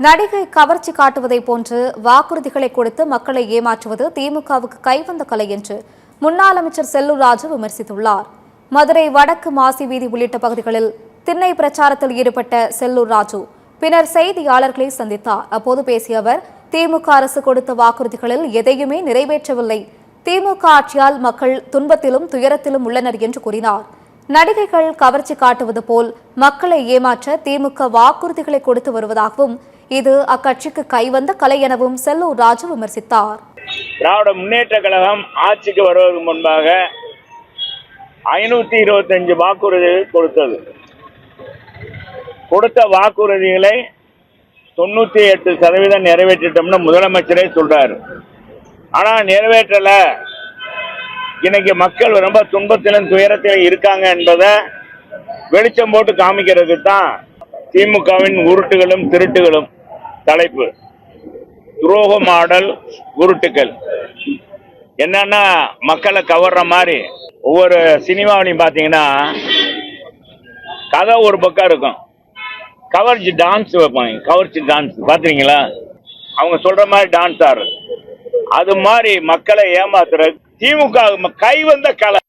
நடிகை கவர்ச்சி காட்டுவதை போன்று வாக்குறுதிகளை கொடுத்து மக்களை ஏமாற்றுவது திமுகவுக்கு கைவந்த கலை என்று முன்னாள் அமைச்சர் செல்லூர் ராஜு விமர்சித்துள்ளார். மதுரை வடக்கு மாசி வீதி உள்ளிட்ட பகுதிகளில் திண்ணை பிரச்சாரத்தில் ஈடுபட்ட செல்லூர் ராஜு பின்னர் செய்தியாளர்களை சந்தித்தார். அப்போது பேசிய அவர், திமுக அரசு கொடுத்த வாக்குறுதிகளில் எதையுமே நிறைவேற்றவில்லை. திமுக ஆட்சியால் மக்கள் துன்பத்திலும் துயரத்திலும் உள்ளனர் என்று கூறினார். நடிகைகள் கவர்ச்சி காட்டுவது போல் மக்களை ஏமாற்ற திமுக வாக்குறுதிகளை கொடுத்து வருவதாகவும், இது அக்கட்சிக்கு கைவந்த கலை எனவும் செல்லூர் ராஜு விமர்சித்தார். திராவிட முன்னேற்ற கழகம் ஆட்சிக்கு வருவதற்கு முன்பாக 525 வாக்குறுதிகள் கொடுத்தது. கொடுத்த வாக்குறுதிகளை 98% நிறைவேற்றிட்டோம்னு முதலமைச்சரே சொல்றாரு. ஆனா நிறைவேற்றல. இன்னைக்கு மக்கள் ரொம்ப துன்பத்திலும் துயரத்திலும் இருக்காங்க என்பதை வெளிச்சம் போட்டு காமிக்கிறதுக்கு தான் திமுகவின் உருட்டுகளும் திருட்டுகளும் தலைப்பு. துரோக மாடல் உருட்டுகள் என்னன்னா, மக்களை கவர்ற மாதிரி ஒவ்வொரு சினிமாவிலையும் பார்த்தீங்கன்னா கதை ஒரு பக்கம் இருக்கும், கவர்ச்சி டான்ஸ் வைப்பாங்க. கவர்ச்சி டான்ஸ் பார்த்துருக்கீங்களா? அவங்க சொல்ற மாதிரி டான்ஸ் ஆடுறது. அது மாதிரி மக்களை ஏமாத்துற திமுக கைவந்த கலை.